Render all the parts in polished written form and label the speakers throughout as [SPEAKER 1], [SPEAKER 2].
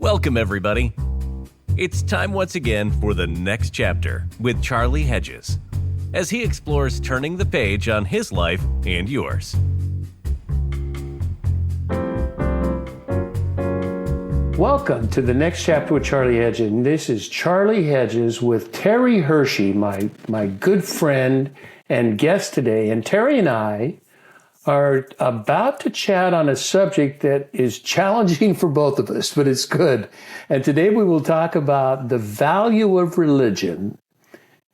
[SPEAKER 1] Welcome, everybody. It's time once again for the next chapter with Charlie Hedges, as he explores turning the page on his life and yours.
[SPEAKER 2] Welcome to the next chapter with Charlie Hedges. And this is Charlie Hedges with Terry Hershey, my good friend and guest today. And Terry and I are about to chat on a subject that is challenging for both of us, but it's good. And today we will talk about the value of religion,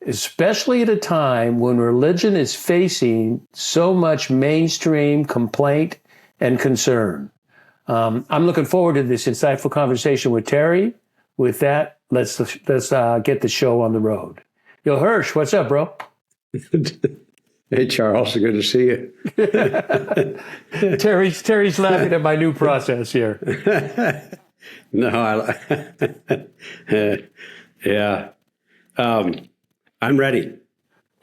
[SPEAKER 2] especially at a time when religion is facing so much mainstream complaint and concern. I'm looking forward to this insightful conversation with Terry. With that, let's get the show on the road. Yo, Hirsch, what's up, bro?
[SPEAKER 3] Hey, Charles, good to see you.
[SPEAKER 2] Terry's laughing at my new process here.
[SPEAKER 3] No, yeah. I'm ready.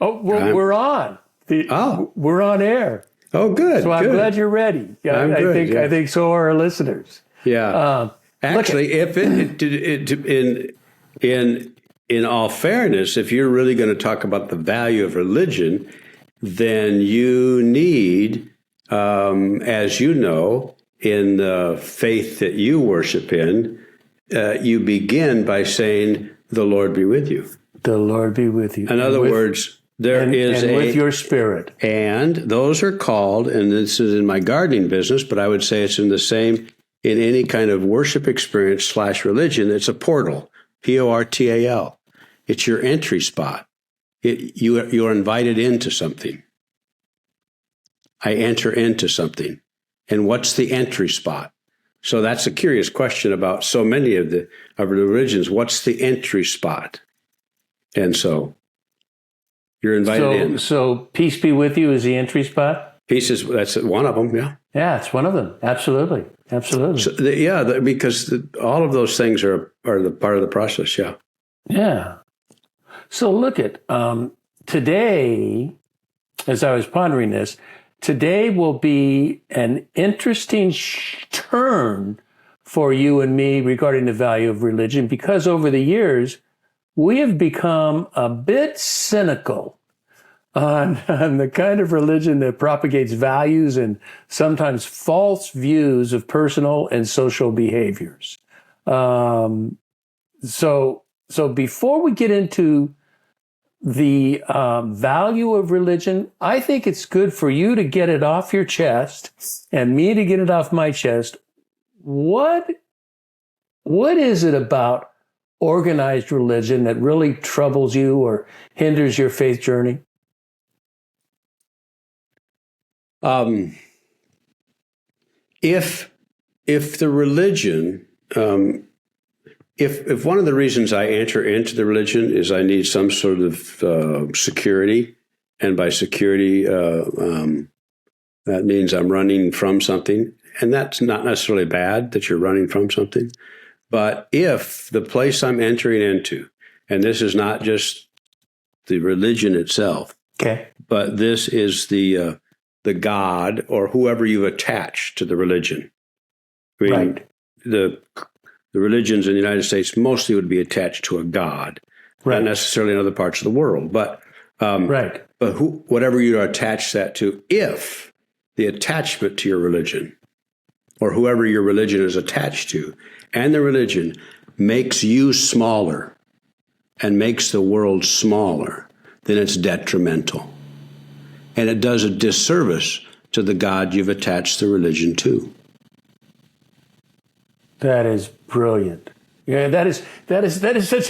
[SPEAKER 2] Oh, we're on. We're on air.
[SPEAKER 3] Oh, good.
[SPEAKER 2] So I'm
[SPEAKER 3] good.
[SPEAKER 2] glad you're ready. I think so are our listeners.
[SPEAKER 3] Yeah. Actually, if in all fairness, if you're really going to talk about the value of religion, then you need, as you know, in the faith that you worship in, you begin by saying, "The Lord be with you."
[SPEAKER 2] The Lord be with you.
[SPEAKER 3] In other words, there is
[SPEAKER 2] with your spirit.
[SPEAKER 3] And those are called, and this is in my gardening business, but I would say it's in the same in any kind of worship experience / religion. It's a portal, Portal. It's your entry spot. You're invited into something. I enter into something. And what's the entry spot? So that's a curious question about so many of the religions. What's the entry spot? And so you're invited in.
[SPEAKER 2] So peace be with you is the entry spot?
[SPEAKER 3] Peace that's one of them, yeah.
[SPEAKER 2] Yeah, it's one of them. Absolutely.
[SPEAKER 3] So, because all of those things are the part of the process, yeah.
[SPEAKER 2] Yeah. So look at today, as I was pondering this, today will be an interesting turn for you and me regarding the value of religion, because over the years, we have become a bit cynical on the kind of religion that propagates values and sometimes false views of personal and social behaviors. So before we get into the value of religion, I think it's good for you to get it off your chest and me to get it off my chest. What is it about organized religion that really troubles you or hinders your faith journey?
[SPEAKER 3] If the religion, if one of the reasons I enter into the religion is I need some sort of security, and by security, that means I'm running from something, and that's not necessarily bad that you're running from something. But if the place I'm entering into, and this is not just the religion itself,
[SPEAKER 2] okay,
[SPEAKER 3] but this is the God or whoever you attach to the religion. I mean,
[SPEAKER 2] right.
[SPEAKER 3] The religions in the United States mostly would be attached to a God,
[SPEAKER 2] right.
[SPEAKER 3] Not necessarily in other parts of the world, but
[SPEAKER 2] right.
[SPEAKER 3] But whatever you attach that to, if the attachment to your religion or whoever your religion is attached to, and the religion makes you smaller and makes the world smaller, then it's detrimental. And it does a disservice to the God you've attached the religion to.
[SPEAKER 2] That is brilliant. Yeah, that is such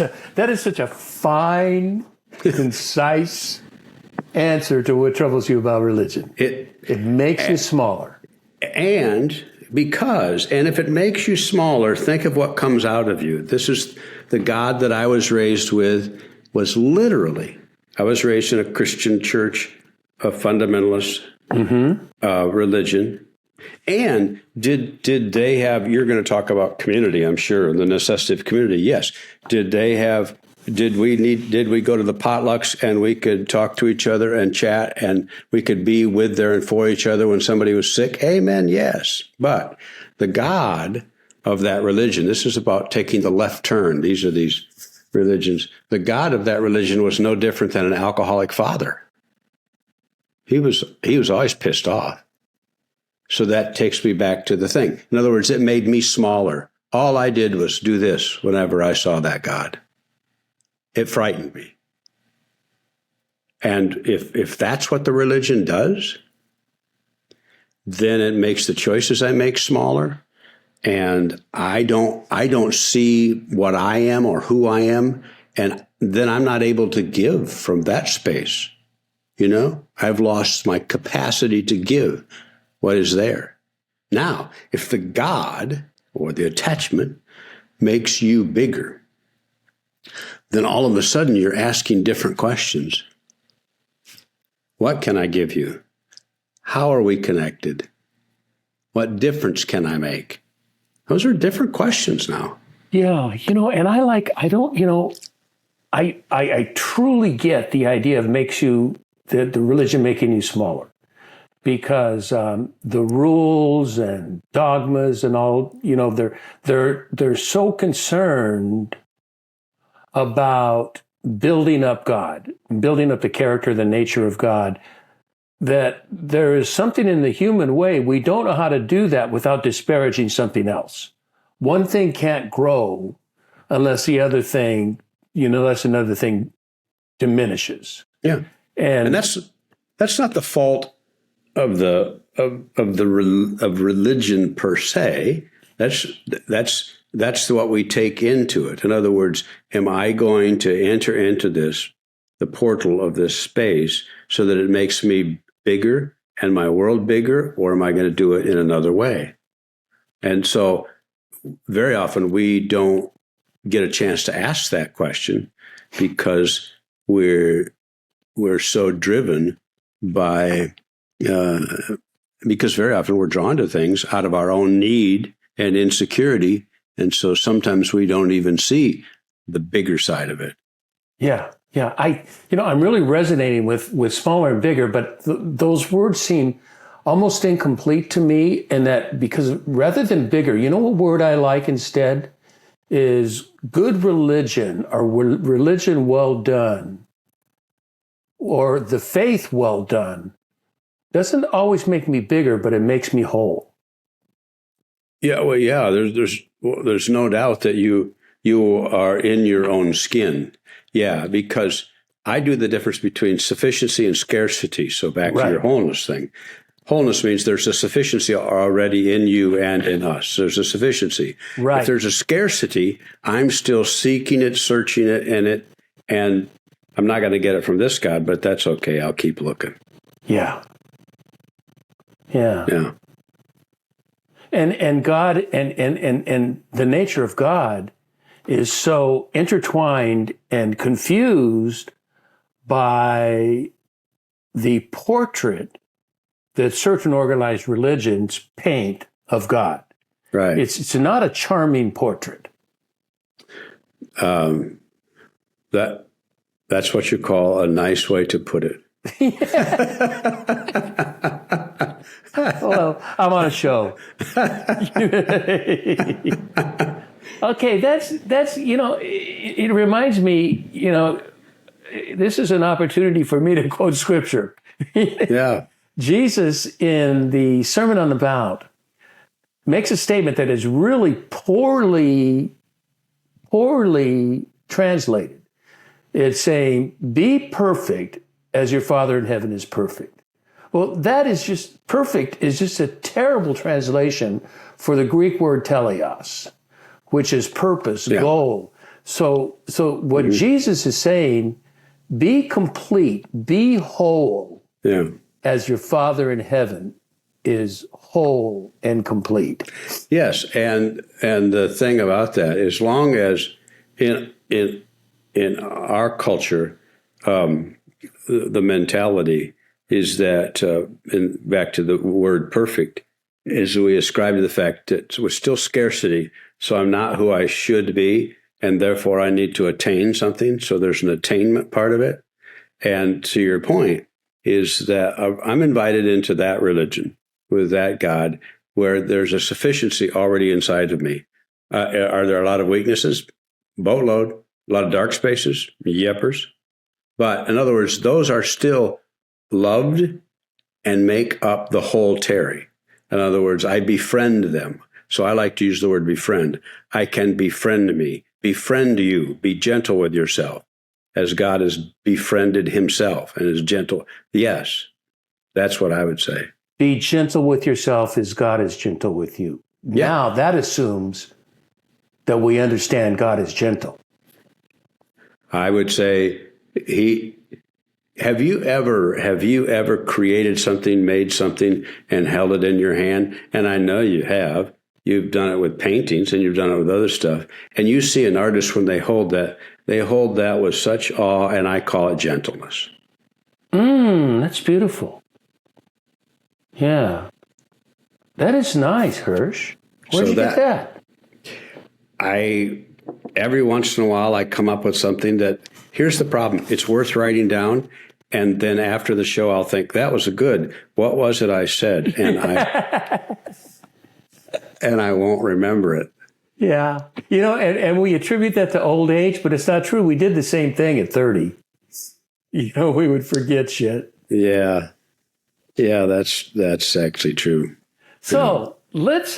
[SPEAKER 2] a fine, concise answer to what troubles you about religion. It makes you smaller.
[SPEAKER 3] And if it makes you smaller, think of what comes out of you. This is the God that I was raised with, was literally, I was raised in a Christian church, a fundamentalist religion. And did they have, you're going to talk about community, I'm sure, the necessity of community. Yes. Did we go to the potlucks and we could talk to each other and chat and we could be with there and for each other when somebody was sick? Amen. Yes. But the God of that religion. This is about taking the left turn. These are these religions. The God of that religion was no different than an alcoholic father. He was always pissed off. So that takes me back to the thing. In other words, it made me smaller. All I did was do this whenever I saw that God. It frightened me. And if that's what the religion does, then it makes the choices I make smaller. And I don't see what I am or who I am. And then I'm not able to give from that space. I've lost my capacity to give what is there. Now, if the God or the attachment makes you bigger, then all of a sudden you're asking different questions. What can I give you? How are we connected? What difference can I make? Those are different questions now.
[SPEAKER 2] Yeah, and I truly get the idea of the religion making you smaller. Because the rules and dogmas and all, they're so concerned about building up God, building up the character, the nature of God, that there is something in the human way. We don't know how to do that without disparaging something else. One thing can't grow unless the other thing, unless another thing diminishes.
[SPEAKER 3] Yeah, and that's not the fault of religion per se. That's what we take into it. In other words, am I going to enter into the portal of this space so that it makes me bigger and my world bigger, or am I going to do it in another way? And so very often we don't get a chance to ask that question because we're so driven by because very often we're drawn to things out of our own need and insecurity. And so sometimes we don't even see the bigger side of it.
[SPEAKER 2] Yeah. I'm really resonating with smaller and bigger, but those words seem almost incomplete to me. And that because rather than bigger, what word I like instead is good religion, or religion well done, or the faith well done. Doesn't always make me bigger, but it makes me whole.
[SPEAKER 3] Yeah, well, yeah. There's no doubt that you are in your own skin. Yeah, because I do the difference between sufficiency and scarcity. So back to your wholeness thing. Wholeness means there's a sufficiency already in you and in us. There's a sufficiency.
[SPEAKER 2] Right.
[SPEAKER 3] If there's a scarcity, I'm still seeking it, searching it, and I'm not going to get it from this God, but that's okay. I'll keep looking.
[SPEAKER 2] Yeah.
[SPEAKER 3] Yeah.
[SPEAKER 2] And God and the nature of God is so intertwined and confused by the portrait that certain organized religions paint of God.
[SPEAKER 3] Right.
[SPEAKER 2] It's not a charming portrait.
[SPEAKER 3] That's what you call a nice way to put it.
[SPEAKER 2] Well, I'm on a show. Okay, that's it reminds me, this is an opportunity for me to quote scripture.
[SPEAKER 3] Yeah.
[SPEAKER 2] Jesus in the Sermon on the Mount makes a statement that is really poorly translated. It's saying, "Be perfect as your Father in heaven is perfect." Well, that is just perfect is just a terrible translation for the Greek word teleos, which is purpose, goal. So what Jesus is saying, be complete, be whole, as your Father in heaven is whole and complete.
[SPEAKER 3] Yes, and the thing about that, as long as in our culture, the mentality is that, and back to the word perfect, is we ascribe to the fact that we're still scarcity, so I'm not who I should be, and therefore I need to attain something, so there's an attainment part of it. And to your point, is that I'm invited into that religion with that God, where there's a sufficiency already inside of me. Are there a lot of weaknesses? Boatload. A lot of dark spaces? Yepers. But in other words, those are still loved and make up the whole Terry. In other words, I befriend them. So I like to use the word befriend. I can befriend me, befriend you, be gentle with yourself as God has befriended himself and is gentle. Yes, that's what I would say.
[SPEAKER 2] Be gentle with yourself as God is gentle with you.
[SPEAKER 3] Yeah.
[SPEAKER 2] Now that assumes that we understand God is gentle.
[SPEAKER 3] I would say have you ever created something, made something, and held it in your hand? And I know you have. You've done it with paintings and you've done it with other stuff. And you see an artist when they hold that with such awe, and I call it gentleness.
[SPEAKER 2] That's beautiful. Yeah. That is nice, Hirsch. Where'd you get that?
[SPEAKER 3] Every once in a while, I come up with something that, here's the problem. It's worth writing down. And then after the show, I'll think, that was what was it I said? And I won't remember it.
[SPEAKER 2] Yeah. And we attribute that to old age, but it's not true. We did the same thing at 30. We would forget shit.
[SPEAKER 3] Yeah. Yeah, that's actually true.
[SPEAKER 2] So let's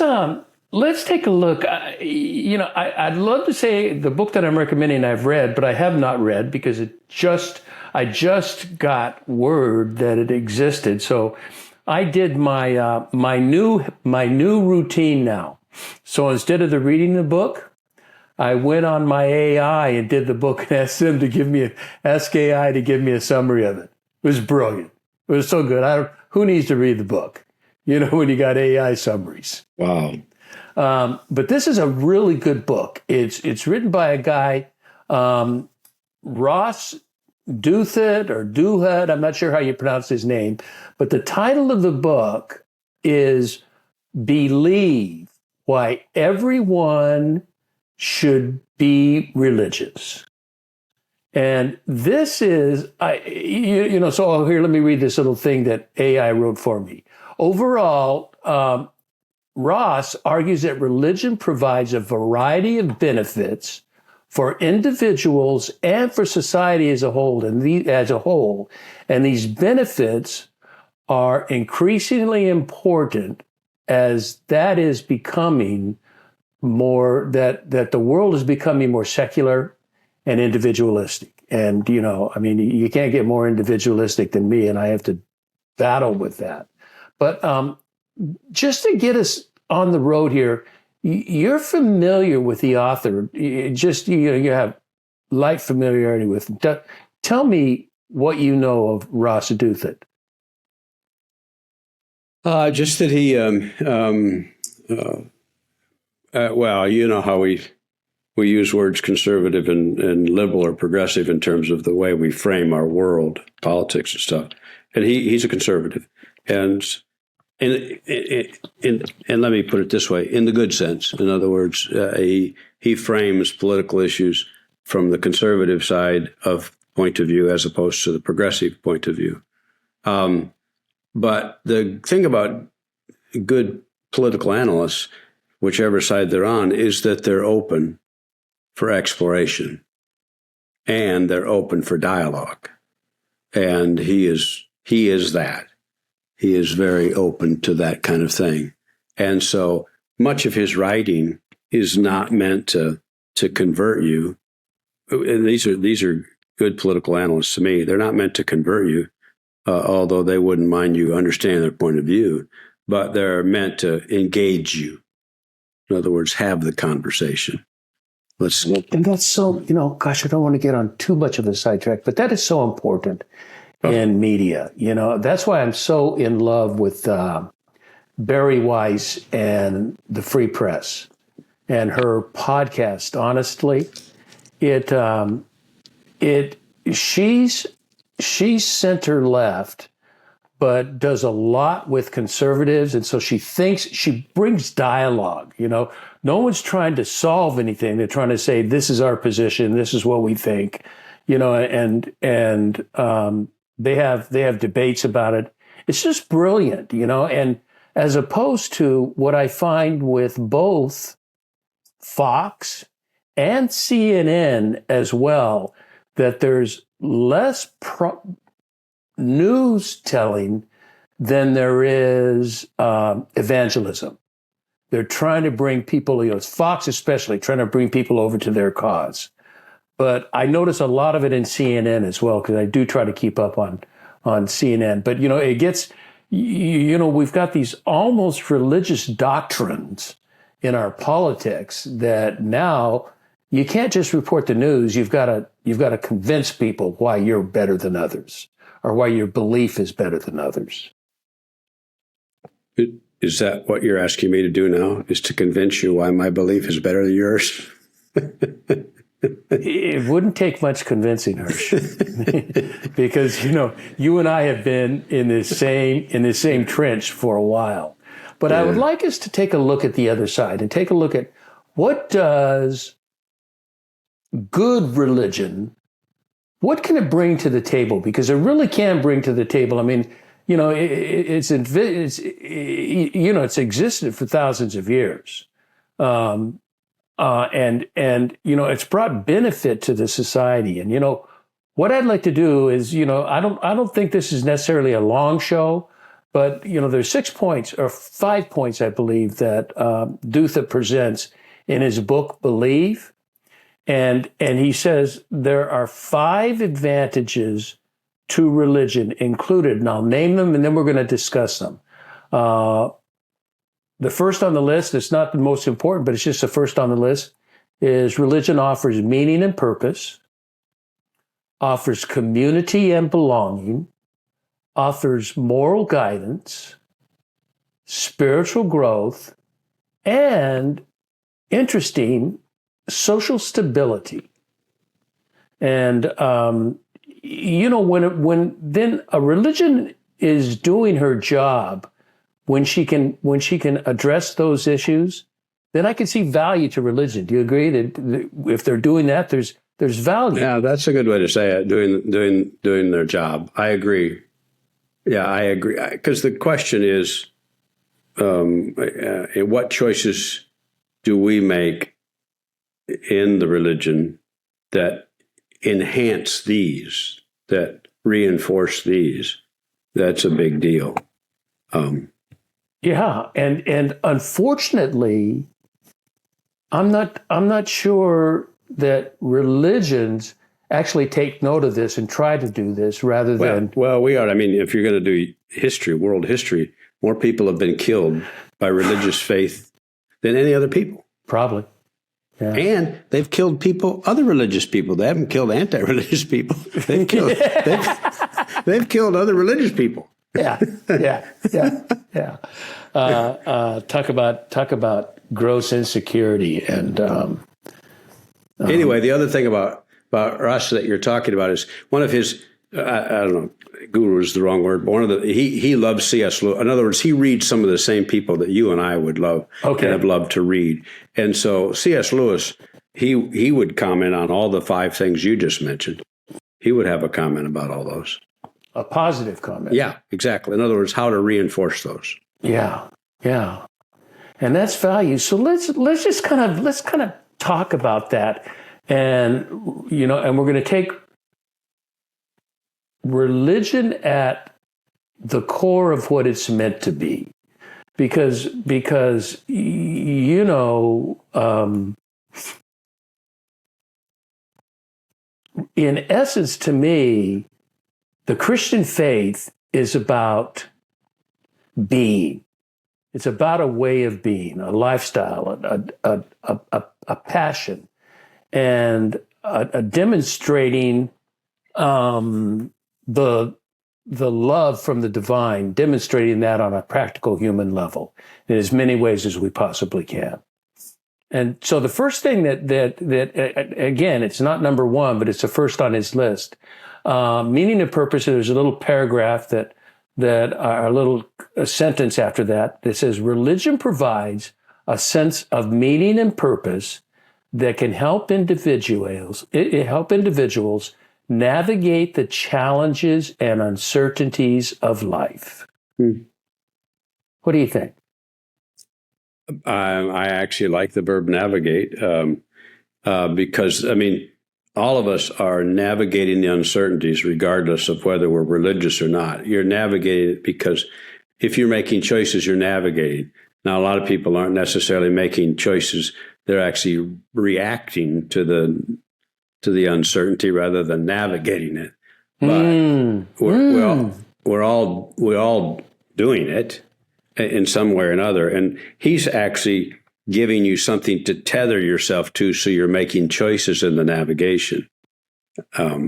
[SPEAKER 2] take a look. I'd love to say the book that I'm recommending I've read, but I have not read because I just got word that it existed. So I did my new routine now. So instead of reading the book, I went on my AI and did the book and asked AI to give me a summary of it. It was brilliant. It was so good. Who needs to read the book? When you got AI summaries.
[SPEAKER 3] Wow.
[SPEAKER 2] But this is a really good book. It's written by a guy, Ross Douthat. I'm not sure how you pronounce his name, but the title of the book is "Believe Why Everyone Should Be Religious." And this is, so here, let me read this little thing that AI wrote for me. Overall, Ross argues that religion provides a variety of benefits for individuals and for society as a whole. And these benefits are increasingly important as that is becoming more, that the world is becoming more secular and individualistic. And, you can't get more individualistic than me, and I have to battle with that. But just to get us on the road here, you're familiar with the author. You have light familiarity with him. Tell me what you know of Ross Douthat.
[SPEAKER 3] Just that he, well, you know how we use words conservative and liberal or progressive in terms of the way we frame our world, politics and stuff. And he's a conservative. And let me put it this way, in the good sense. In other words, he frames political issues from the conservative side of point of view as opposed to the progressive point of view. But the thing about good political analysts, whichever side they're on, is that they're open for exploration and they're open for dialogue. And he is that. He is very open to that kind of thing. And so much of his writing is not meant to convert you. And these are good political analysts to me. They're not meant to convert you, although they wouldn't mind you understanding their point of view, but they're meant to engage you. In other words, have the conversation.
[SPEAKER 2] And that's so, gosh, I don't want to get on too much of a sidetrack, but that is so important in media. That's why I'm so in love with Barry Weiss and the Free Press and her podcast. Honestly, she's center left, but does a lot with conservatives. And so she brings dialogue. No one's trying to solve anything. They're trying to say, this is our position. This is what we think, and they have debates about it. It's just brilliant, and as opposed to what I find with both Fox and CNN as well, that there's less news telling than there is evangelism. They're trying to bring people, Fox especially, trying to bring people over to their cause. But I notice a lot of it in CNN as well, because I do try to keep up on CNN. But, it gets, we've got these almost religious doctrines in our politics that now you can't just report the news. You've got to convince people why you're better than others, or why your belief is better than others.
[SPEAKER 3] Is that what you're asking me to do now? Is to convince you why my belief is better than yours?
[SPEAKER 2] It wouldn't take much convincing, Hirsch, because you and I have been in the same trench for a while. But I would like us to take a look at the other side and take a look at what does good religion, what can it bring to the table? Because it really can bring to the table. I mean, it's existed for thousands of years. And it's brought benefit to the society. And what I'd like to do is, I don't think this is necessarily a long show, but there's 6 points or 5 points, I believe, that Dutha presents in his book Believe, and he says there are 5 advantages to religion included, and I'll name them, and then we're going to discuss them. The first on the list, it's not the most important, but it's just the first on the list, is religion offers meaning and purpose, offers community and belonging, offers moral guidance, spiritual growth, and, interesting, social stability. And, when then a religion is doing her job, when she can address those issues, then I can see value to religion. Do you agree that if they're doing that, there's value?
[SPEAKER 3] Yeah, that's a good way to say it. Doing their job. I agree. Yeah, I agree. Because the question is, what choices do we make in the religion that enhance these, that reinforce these? That's a big deal.
[SPEAKER 2] Yeah, and unfortunately, I'm not sure that religions actually take note of this and try to do this rather than.
[SPEAKER 3] Well, we are. I mean, if you're going to do history, world history, more people have been killed by religious faith than any other people.
[SPEAKER 2] Probably. Yeah.
[SPEAKER 3] And they've killed other religious people. They haven't killed anti-religious people. They've killed other religious people.
[SPEAKER 2] Yeah. Talk about gross insecurity and.
[SPEAKER 3] Anyway, the other thing about Russ that you're talking about is one of his. I don't know, guru is the wrong word, but he loves C.S. Lewis. In other words, he reads some of the same people that you and I would love and have loved to read. And so C.S. Lewis, he would comment on all the 5 things you just mentioned. He would have a comment about all those.
[SPEAKER 2] A positive comment.
[SPEAKER 3] Yeah, exactly. In other words, how to reinforce those.
[SPEAKER 2] Yeah. And that's value. So let's kind of talk about that. And and we're going to take religion at the core of what it's meant to be, because in essence, to me, the Christian faith is about being. It's about a way of being, a lifestyle, a passion, and a demonstrating the love from the divine, demonstrating that on a practical human level in as many ways as we possibly can. And so the first thing that again, it's not number 1, but it's the first on his list. Meaning and purpose. There's a little paragraph a sentence after that says religion provides a sense of meaning and purpose that can help individuals navigate the challenges and uncertainties of life. What do you think?
[SPEAKER 3] I actually like the verb navigate because, I mean, all of us are navigating the uncertainties regardless of whether we're religious or not. You're navigating it because if you're making choices, you're navigating. Now, a lot of people aren't necessarily making choices. They're actually reacting to the uncertainty rather than navigating it. But we're all doing it in some way or another. And he's actually giving you something to tether yourself to, so you're making choices in the navigation,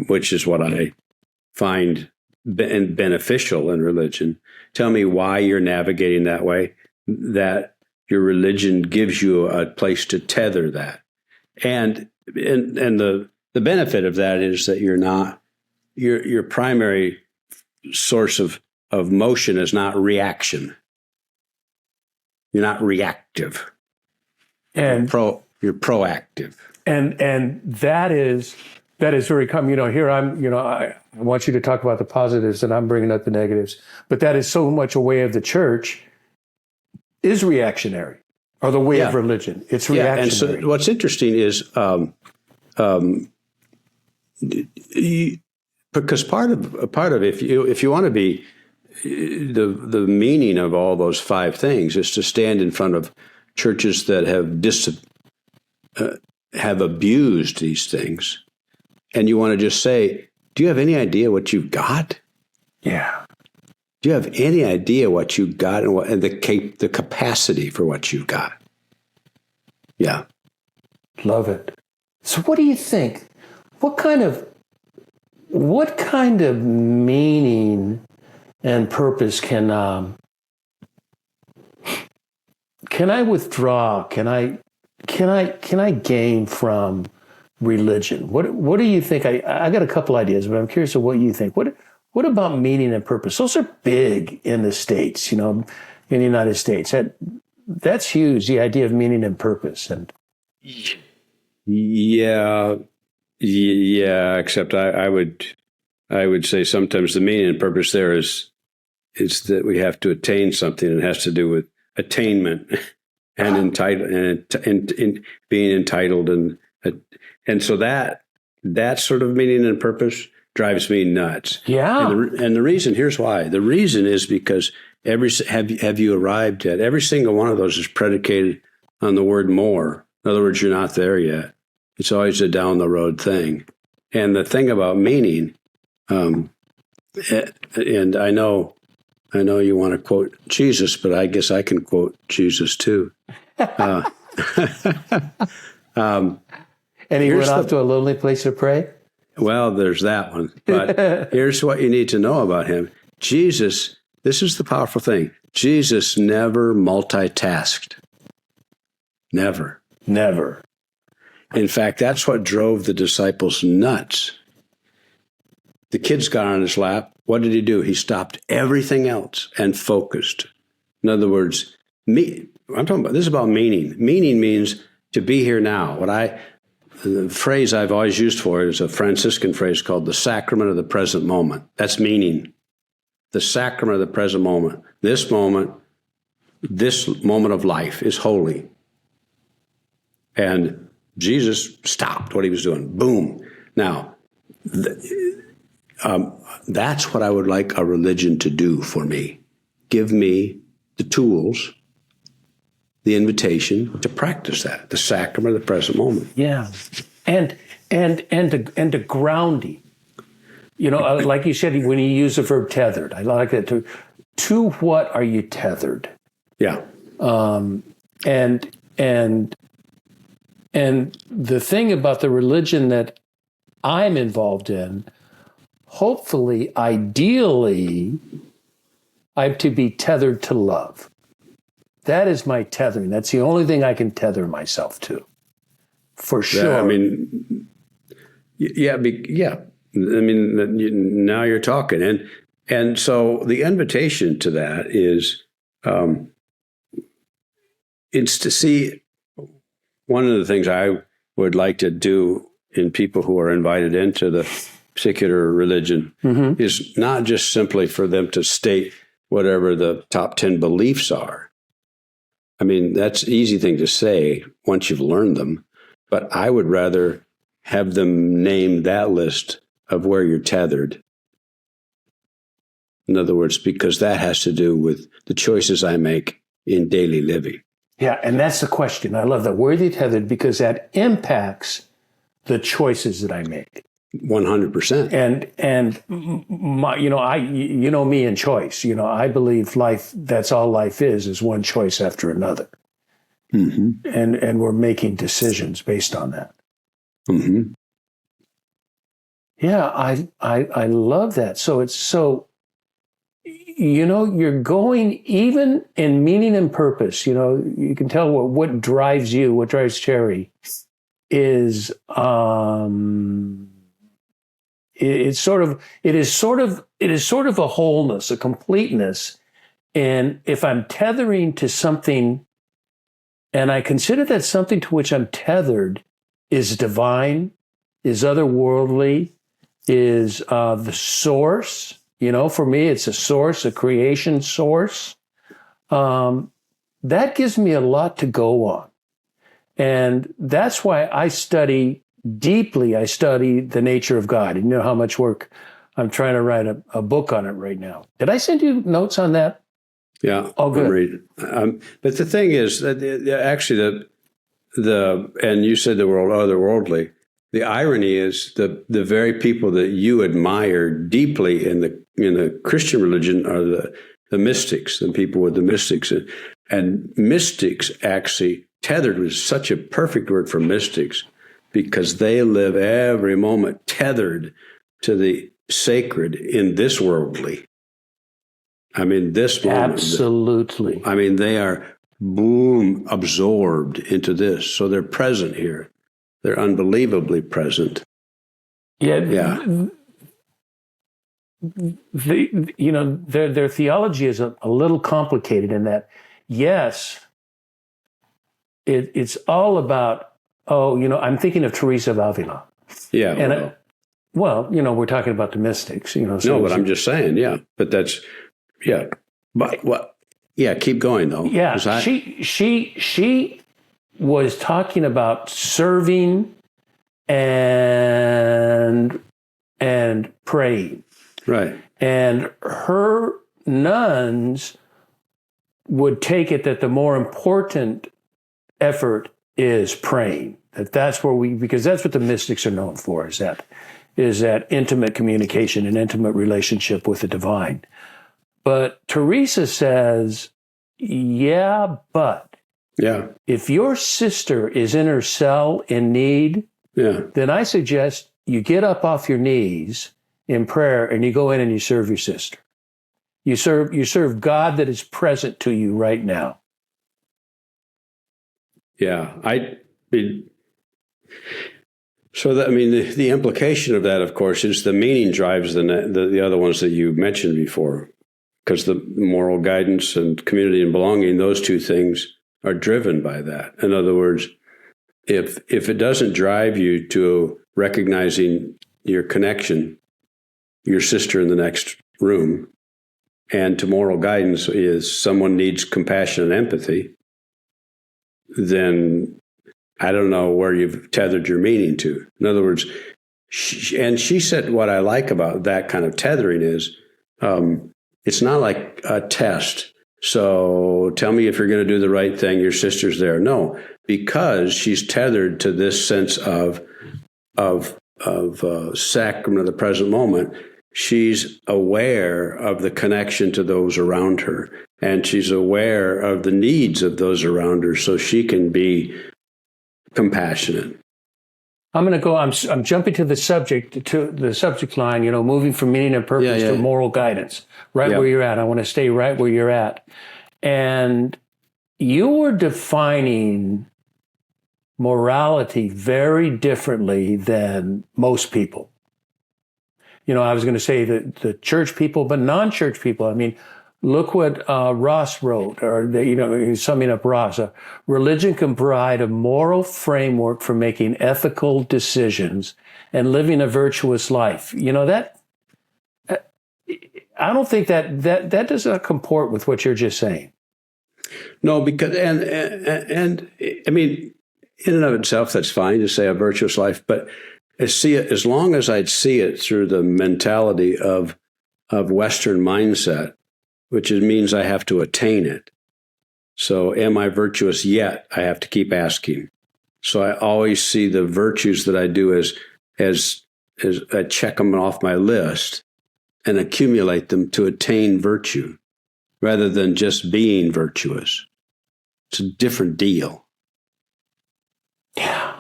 [SPEAKER 3] which is what I find beneficial in religion. Tell me why you're navigating that way, that your religion gives you a place to tether that. And the benefit of that is that you're not, your primary source of motion is not reaction. You're not reactive.
[SPEAKER 2] And
[SPEAKER 3] you're proactive.
[SPEAKER 2] And that is very common. Here I want you to talk about the positives and I'm bringing up the negatives. But that is so much a way of the church is reactionary, or the way of religion. It's reactionary.
[SPEAKER 3] And so what's interesting is because part of if you want to be the meaning of all those five things is to stand in front of churches that have abused these things, and you want to just say, "Do you have any idea what you've got?"
[SPEAKER 2] Yeah.
[SPEAKER 3] Do you have any idea what you've got and the capacity for what you've got? Yeah.
[SPEAKER 2] Love it. So, what do you think? What kind of meaning and purpose can I withdraw? Can I gain from religion? What do you think? I got a couple ideas, but I'm curious of what you think. What about meaning and purpose? Those are big in the States, in the United States. That's huge, the idea of meaning and purpose. And
[SPEAKER 3] yeah, except I would say sometimes the meaning and purpose there is that we have to attain something. It has to do with attainment and entitled and being entitled, and so that sort of meaning and purpose drives me nuts.
[SPEAKER 2] Yeah,
[SPEAKER 3] and the reason, here's why. The reason is because have you arrived at every single one of those is predicated on the word more. In other words, you're not there yet. It's always a down the road thing. And the thing about meaning, and I know you want to quote Jesus, but I guess I can quote Jesus too.
[SPEAKER 2] And he went off to a lonely place to pray?
[SPEAKER 3] Well, there's that one. But here's what you need to know about him. Jesus, this is the powerful thing. Jesus never multitasked. Never.
[SPEAKER 2] Never.
[SPEAKER 3] In fact, that's what drove the disciples nuts. The kids got on his lap. What did he do? He stopped everything else and focused. In other words, this is about meaning. Meaning means to be here now. The phrase I've always used for it is a Franciscan phrase called the sacrament of the present moment. That's meaning. The sacrament of the present moment. This moment of life is holy. And Jesus stopped what he was doing. Boom. Now, that's what I would like a religion to do for me. Give me the tools, the invitation to practice that, the sacrament of the present moment.
[SPEAKER 2] Yeah, and to grounding. Like you said, when you use the verb tethered, I like that too. To what are you tethered?
[SPEAKER 3] Yeah.
[SPEAKER 2] And the thing about the religion that I'm involved in, hopefully, ideally, I'm to be tethered to love. That is my tethering. That's the only thing I can tether myself to, for sure.
[SPEAKER 3] Yeah, I mean, yeah. I mean, now you're talking, and so the invitation to that is, it's to see. One of the things I would like to do in people who are invited into the secular religion is not just simply for them to state whatever the top 10 beliefs are, I mean, that's an easy thing to say once you've learned them, but I would rather have them name that list of where you're tethered. In other words, because that has to do with the choices I make in daily living.
[SPEAKER 2] Yeah, and that's the question. I love that. Where are they tethered? Because that impacts the choices that I make.
[SPEAKER 3] 100%.
[SPEAKER 2] And my, you know me and choice. I believe life. That's all life is one choice after another.
[SPEAKER 3] Mm-hmm.
[SPEAKER 2] And we're making decisions based on that.
[SPEAKER 3] Mm-hmm.
[SPEAKER 2] Yeah, I love that. So it's so. You're going even in meaning and purpose. You can tell what drives you, what drives Terry, is it is sort of a wholeness, a completeness. And if I'm tethering to something, and I consider that something to which I'm tethered is divine, is otherworldly, is the source. For me, it's a source, a creation source. That gives me a lot to go on. And that's why I study deeply. I study the nature of God. And you know how much work I'm trying to write a book on it right now. Did I send you notes on that?
[SPEAKER 3] Yeah.
[SPEAKER 2] Oh, good.
[SPEAKER 3] But the thing is that actually and you said the world otherworldly. The irony is the very people that you admire deeply in the Christian religion are the mystics, the people with the mystics. And mystics actually, tethered was such a perfect word for mystics because they live every moment tethered to the sacred in this worldly. I mean, this moment.
[SPEAKER 2] Absolutely.
[SPEAKER 3] I mean, they are absorbed into this. So they're present here. They're unbelievably present.
[SPEAKER 2] Yeah. Their theology is a little complicated in that, yes, it's all about, I'm thinking of Teresa of Avila.
[SPEAKER 3] Yeah.
[SPEAKER 2] And we're talking about the mystics, So
[SPEAKER 3] no, but I'm just saying, yeah. But that's, yeah. But what? Yeah, keep going though.
[SPEAKER 2] Yeah, she was talking about serving and praying.
[SPEAKER 3] Right.
[SPEAKER 2] And her nuns would take it that the more important effort is praying. That's where because that's what the mystics are known for, is that intimate communication and intimate relationship with the divine. But Teresa says, but if your sister is in her cell in need, then I suggest you get up off your knees in prayer and you go in and you serve your sister. You serve God that is present to you right now.
[SPEAKER 3] Yeah, the implication of that, of course, is the meaning drives the other ones that you mentioned before, because the moral guidance and community and belonging, those two things are driven by that. In other words, if it doesn't drive you to recognizing your connection, your sister in the next room, and to moral guidance is someone needs compassion and empathy, then I don't know where you've tethered your meaning to. In other words, she said what I like about that kind of tethering is it's not like a test. So tell me if you're going to do the right thing. Your sister's there. No, because she's tethered to this sense of sacrament of the present moment. She's aware of the connection to those around her, and she's aware of the needs of those around her, so she can be compassionate.
[SPEAKER 2] I'm going to go. I'm jumping to the subject line. Moving from meaning and purpose to moral guidance. Where you're at. I want to stay right where you're at, and you were defining morality very differently than most people. I was going to say that the church people, but non-church people. I mean, look what Ross wrote, or summing up Ross. Religion can provide a moral framework for making ethical decisions and living a virtuous life. That I don't think that does not comport with what you're just saying.
[SPEAKER 3] No, because and I mean, in and of itself, that's fine to say a virtuous life. But I see it as long as I'd see it through the mentality of Western mindset, which means I have to attain it. So, am I virtuous yet? I have to keep asking. So I always see the virtues that I do as I check them off my list and accumulate them to attain virtue, rather than just being virtuous. It's a different deal.
[SPEAKER 2] Yeah.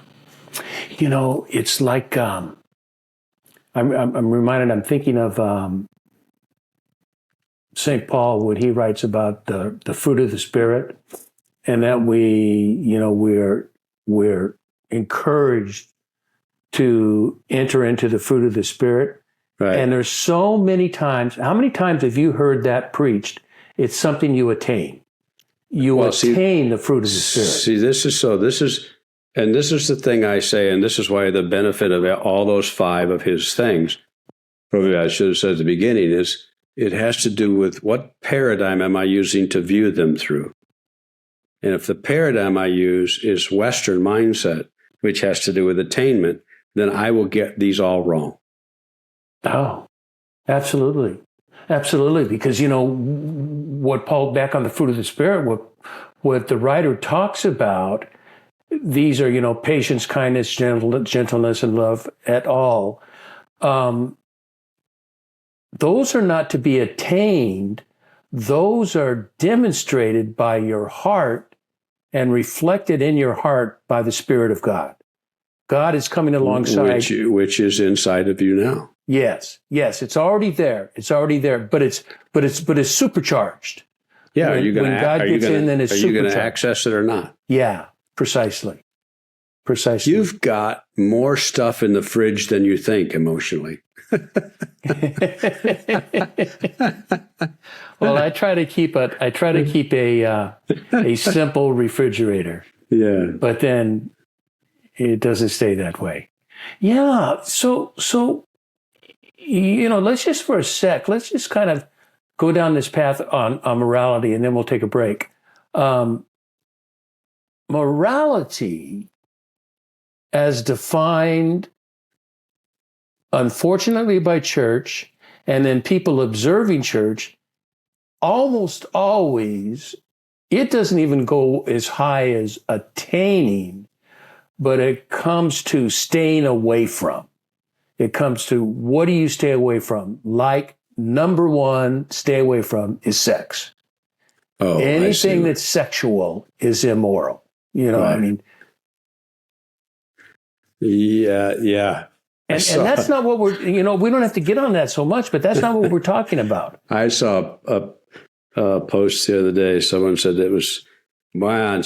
[SPEAKER 2] It's like I'm reminded. I'm thinking of St. Paul when he writes about the fruit of the Spirit, and that we're encouraged to enter into the fruit of the Spirit.
[SPEAKER 3] Right.
[SPEAKER 2] And there's so many times. How many times have you heard that preached? It's something you attain. You attain the fruit of the Spirit.
[SPEAKER 3] See, this is the thing I say, and this is why the benefit of all those 5 of his things, probably I should have said at the beginning, is it has to do with what paradigm am I using to view them through. And if the paradigm I use is Western mindset, which has to do with attainment, then I will get these all wrong.
[SPEAKER 2] Oh, absolutely. Absolutely. Because, what Paul, back on the fruit of the Spirit, what the writer talks about, these are, patience, kindness, gentleness, and love at all. Those are not to be attained. Those are demonstrated by your heart and reflected in your heart by the Spirit of God. God is coming alongside.
[SPEAKER 3] Which is inside of you now.
[SPEAKER 2] Yes, it's already there. It's already there, but it's supercharged.
[SPEAKER 3] Yeah,
[SPEAKER 2] when God gets in, then it's supercharged.
[SPEAKER 3] Are you going to access it or not?
[SPEAKER 2] Yeah, precisely.
[SPEAKER 3] You've got more stuff in the fridge than you think emotionally.
[SPEAKER 2] Well, I try to keep a simple refrigerator.
[SPEAKER 3] Yeah,
[SPEAKER 2] but then it doesn't stay that way. Yeah. So let's just for a sec, let's just kind of go down this path on morality, and then we'll take a break. Morality, as defined, unfortunately, by church, and then people observing church, almost always, it doesn't even go as high as attaining, but it comes to staying away from. It comes to, what do you stay away from? Like, number 1, stay away from is sex.
[SPEAKER 3] Oh,
[SPEAKER 2] anything that's sexual is immoral.
[SPEAKER 3] Right.
[SPEAKER 2] I mean.
[SPEAKER 3] Yeah.
[SPEAKER 2] And that's not what we're, we don't have to get on that so much, but that's not what we're talking about.
[SPEAKER 3] I saw a post the other day. Someone said it was, man,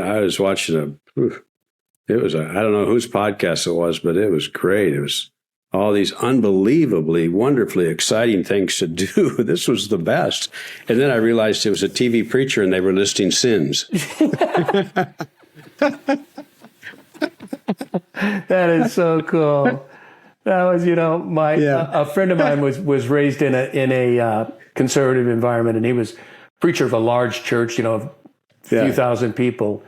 [SPEAKER 3] I was watching I don't know whose podcast it was, but it was great. It was all these unbelievably, wonderfully exciting things to do. This was the best. And then I realized it was a TV preacher and they were listing sins.
[SPEAKER 2] That is so cool. That was, a friend of mine was raised in a conservative environment, and he was preacher of a large church, a few thousand people.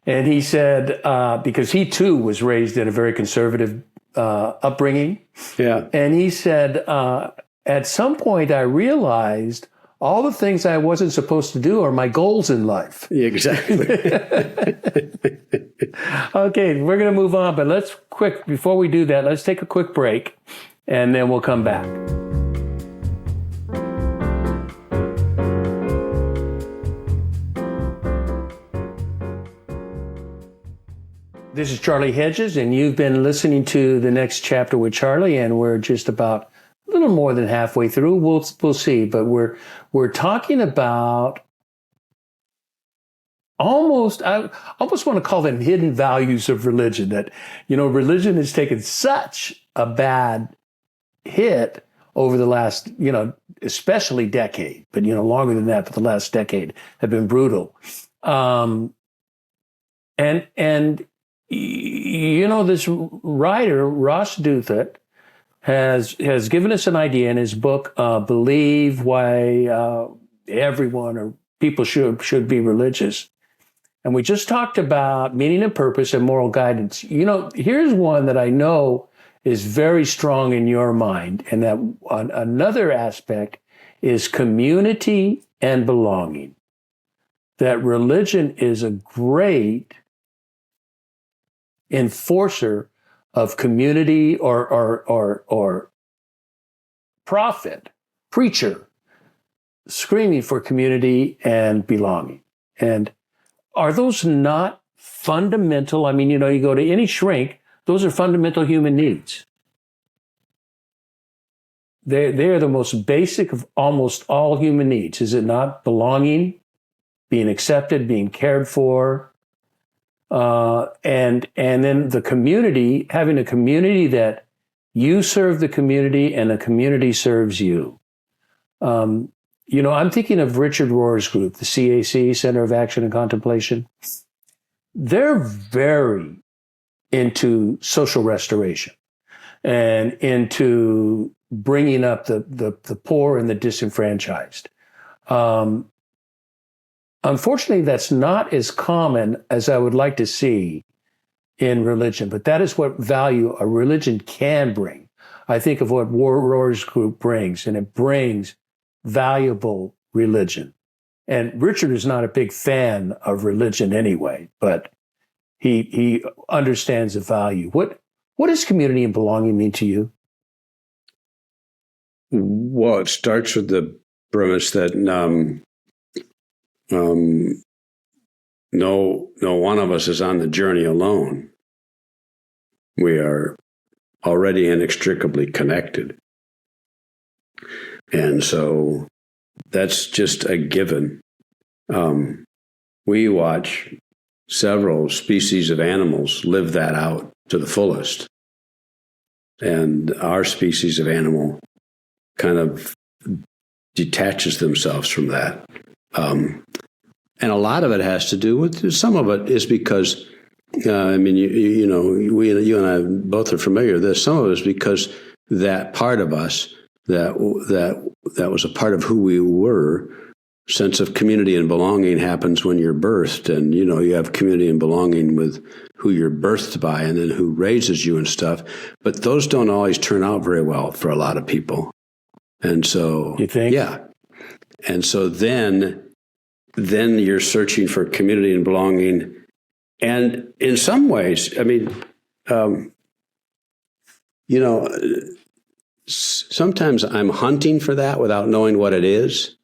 [SPEAKER 2] And he said, because he too was raised in a very conservative upbringing.
[SPEAKER 3] Yeah.
[SPEAKER 2] And he said, at some point I realized all the things I wasn't supposed to do are my goals in life.
[SPEAKER 3] Yeah, exactly.
[SPEAKER 2] Okay, we're going to move on, but before we do that, let's take a quick break, and then we'll come back. This is Charlie Hedges, and you've been listening to The Next Chapter with Charlie, and we're just about a little more than halfway through. We'll see, but we're talking about I almost want to call them hidden values of religion. That religion has taken such a bad hit over the last especially decade, but longer than that. But the last decade have been brutal, and this writer, Ross Douthat, has given us an idea in his book, Believe Why Everyone, or people should be religious. And we just talked about meaning and purpose and moral guidance. Here's one that I know is very strong in your mind. And that another aspect is community and belonging. That religion is a great enforcer of community or prophet, preacher, screaming for community and belonging. And are those not fundamental? I mean, you go to any shrink, those are fundamental human needs. They are the most basic of almost all human needs, is it not? Belonging, being accepted, being cared for, and then the community, having a community that you serve the community and the community serves you. I'm thinking of Richard Rohr's group, the CAC, Center of Action and Contemplation. They're very into social restoration and into bringing up the poor and the disenfranchised. Unfortunately, that's not as common as I would like to see in religion, but that is what value a religion can bring. I think of what Rohr's group brings, and it brings valuable religion. And Richard is not a big fan of religion anyway, but he understands the value. What does community and belonging mean to you?
[SPEAKER 3] Well, it starts with the premise that no one of us is on the journey alone. We are already inextricably connected. And so that's just a given. We watch several species of animals live that out to the fullest. And our species of animal kind of detaches themselves from that. And a lot of it has to do with, some of it is because, you and I both are familiar with this. Some of it is because that part of us that was a part of who we were, sense of community and belonging happens when you're birthed. And, you have community and belonging with who you're birthed by and then who raises you and stuff. But those don't always turn out very well for a lot of people. And so,
[SPEAKER 2] you think?
[SPEAKER 3] Yeah. And so then you're searching for community and belonging. And in some ways, I mean, sometimes I'm hunting for that without knowing what it is.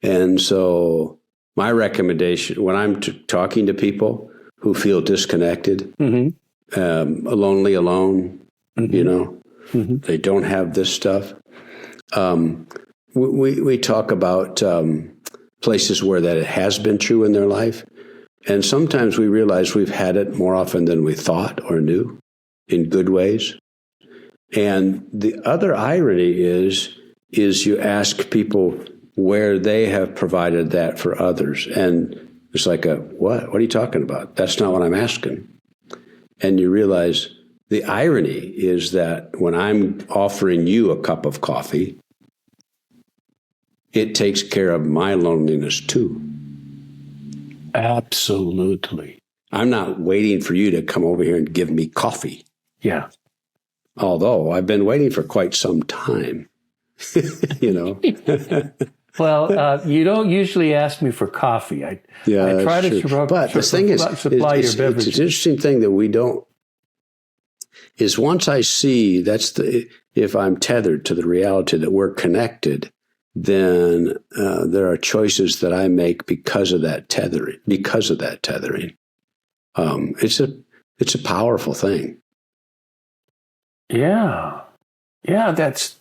[SPEAKER 3] And so my recommendation, when I'm talking to people who feel disconnected, lonely, alone, they don't have this stuff. We talk about places where that it has been true in their life. And sometimes we realize we've had it more often than we thought or knew in good ways. And the other irony is you ask people where they have provided that for others. And it's like what? What are you talking about? That's not what I'm asking. And you realize the irony is that when I'm offering you a cup of coffee, it takes care of my loneliness too.
[SPEAKER 2] Absolutely.
[SPEAKER 3] I'm not waiting for you to come over here and give me coffee.
[SPEAKER 2] Yeah.
[SPEAKER 3] Although I've been waiting for quite some time,
[SPEAKER 2] Well, you don't usually ask me for coffee. I try to
[SPEAKER 3] but the thing is,
[SPEAKER 2] supply your beverages.
[SPEAKER 3] It's an interesting thing that we don't, is once I see if I'm tethered to the reality that we're connected, then there are choices that I make because of that tethering. It's a powerful thing.
[SPEAKER 2] Yeah. That's.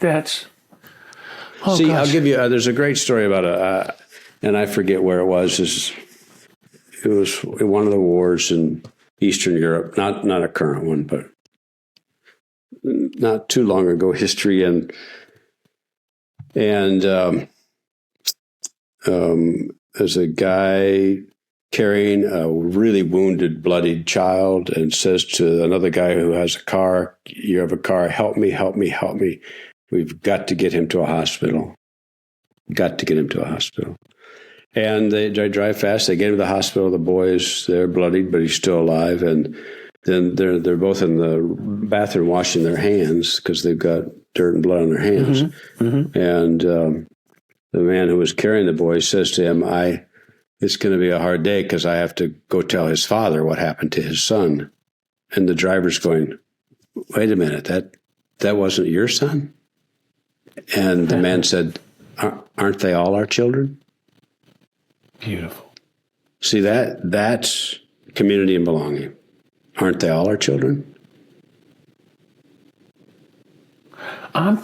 [SPEAKER 2] Oh,
[SPEAKER 3] See,
[SPEAKER 2] gosh.
[SPEAKER 3] I'll give you. There's a great story about and I forget where it was. It was one of the wars in Eastern Europe, not a current one, but not too long ago history, and there's a guy carrying a really wounded, bloodied child, and says to another guy who has a car, "You have a car? Help me! Help me! Help me! We've got to get him to a hospital. Got to get him to a hospital." And they drive fast. They get to the hospital. The boy's they're bloodied, but he's still alive. And then they're both in the bathroom washing their hands because they've got dirt and blood on their hands. And the man who was carrying the boy says to him, it's going to be a hard day because I have to go tell his father what happened to his son. And the driver's going, wait a minute, that wasn't your son? And the man said, aren't they all our children?
[SPEAKER 2] Beautiful.
[SPEAKER 3] See, that's community and belonging. Aren't they all our children?
[SPEAKER 2] I'm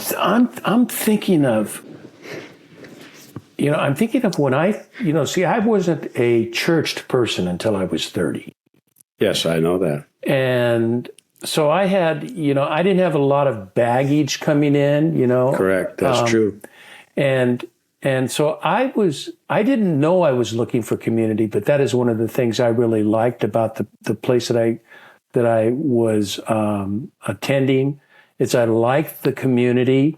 [SPEAKER 2] thinking of, I'm thinking of when I wasn't a churched person until I was 30.
[SPEAKER 3] Yes, I know that.
[SPEAKER 2] And so I had, I didn't have a lot of baggage coming in,
[SPEAKER 3] Correct. That's true.
[SPEAKER 2] And so I didn't know I was looking for community, but that is one of the things I really liked about the place that I was attending. Is I liked the community.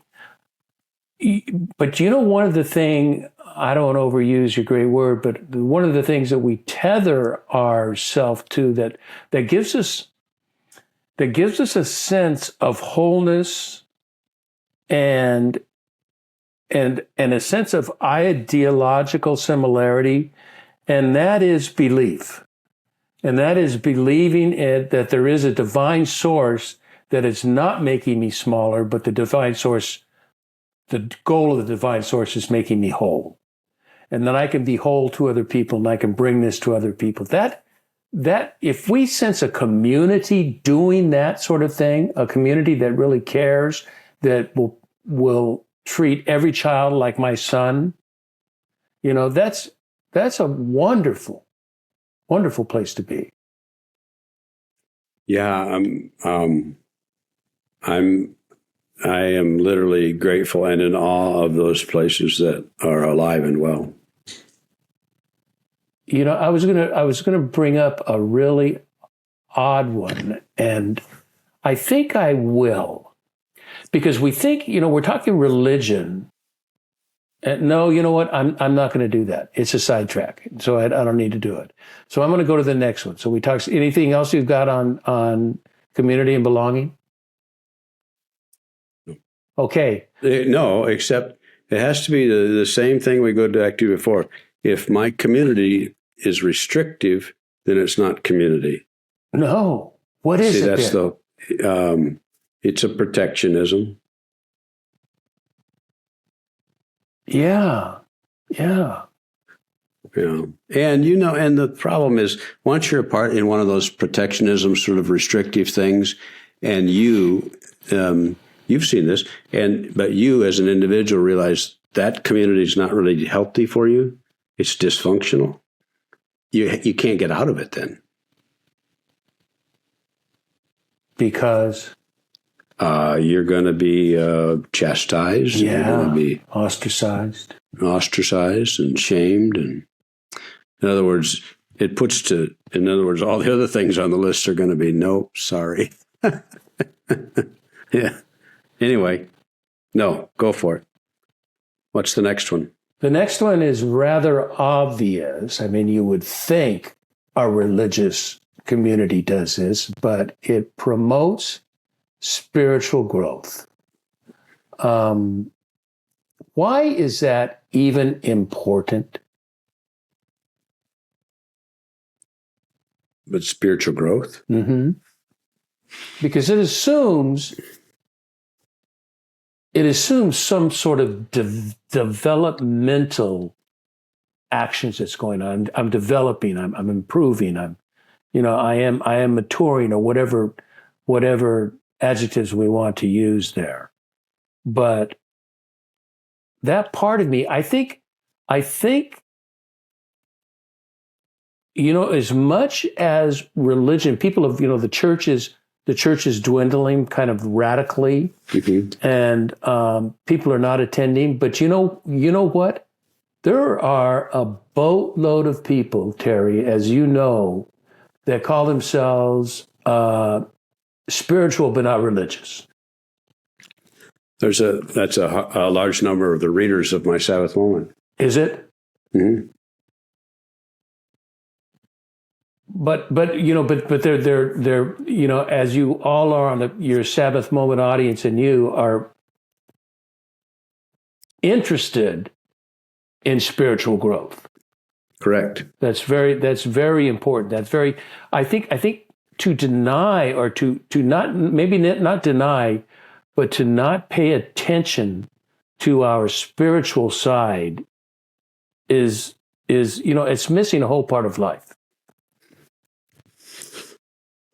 [SPEAKER 2] But one of the things, I don't overuse your great word, but one of the things that we tether ourselves to that gives us a sense of wholeness and a sense of ideological similarity, and that is belief. And that is believing that there is a divine source that is not making me smaller, but the divine source, the goal of the divine source is making me whole. And then I can be whole to other people and I can bring this to other people. That if we sense a community doing that sort of thing, a community that really cares, that will treat every child like my son, that's a wonderful, wonderful place to be.
[SPEAKER 3] Yeah, I am literally grateful and in awe of those places that are alive and well.
[SPEAKER 2] I was gonna bring up a really odd one, and I think I will, because we think we're talking religion. And no, you know what? I'm not going to do that. It's a sidetrack, so I don't need to do it. So I'm going to go to the next one. So we talk. Anything else you've got on community and belonging? Okay.
[SPEAKER 3] No, except it has to be the same thing we go back to before. If my community is restrictive, then it's not community.
[SPEAKER 2] No. What is it?
[SPEAKER 3] That's it's a protectionism.
[SPEAKER 2] Yeah.
[SPEAKER 3] And and the problem is once you're a part in one of those protectionism sort of restrictive things, and you've seen this, but you as an individual realize that community is not really healthy for you. It's dysfunctional. You can't get out of it then.
[SPEAKER 2] Because
[SPEAKER 3] you're going to be chastised.
[SPEAKER 2] Yeah,
[SPEAKER 3] you're going to be
[SPEAKER 2] ostracized
[SPEAKER 3] and shamed. And in other words, all the other things on the list are going to be nope, sorry. Yeah. Anyway, no, go for it. What's the next one?
[SPEAKER 2] The next one is rather obvious. I mean, you would think a religious community does this, but it promotes spiritual growth. Why is that even important?
[SPEAKER 3] But spiritual growth?
[SPEAKER 2] Mm-hmm. Because it assumes some sort of developmental actions that's going on. I'm developing. I'm improving. I am maturing, or whatever adjectives we want to use there. But that part of me, I think, as much as religion, people have, the church is dwindling kind of radically,
[SPEAKER 3] mm-hmm.
[SPEAKER 2] and people are not attending. But you know what? There are a boatload of people, Terry, as you know, that call themselves spiritual but not religious.
[SPEAKER 3] That's a large number of the readers of my Sabbath Moment.
[SPEAKER 2] Is it?
[SPEAKER 3] Mm-hmm.
[SPEAKER 2] they're as you all are on your Sabbath Moment audience, and you are interested in spiritual growth.
[SPEAKER 3] Correct.
[SPEAKER 2] That's very important. I think to deny, or to not, maybe not deny, but to not pay attention to our spiritual side is it's missing a whole part of life.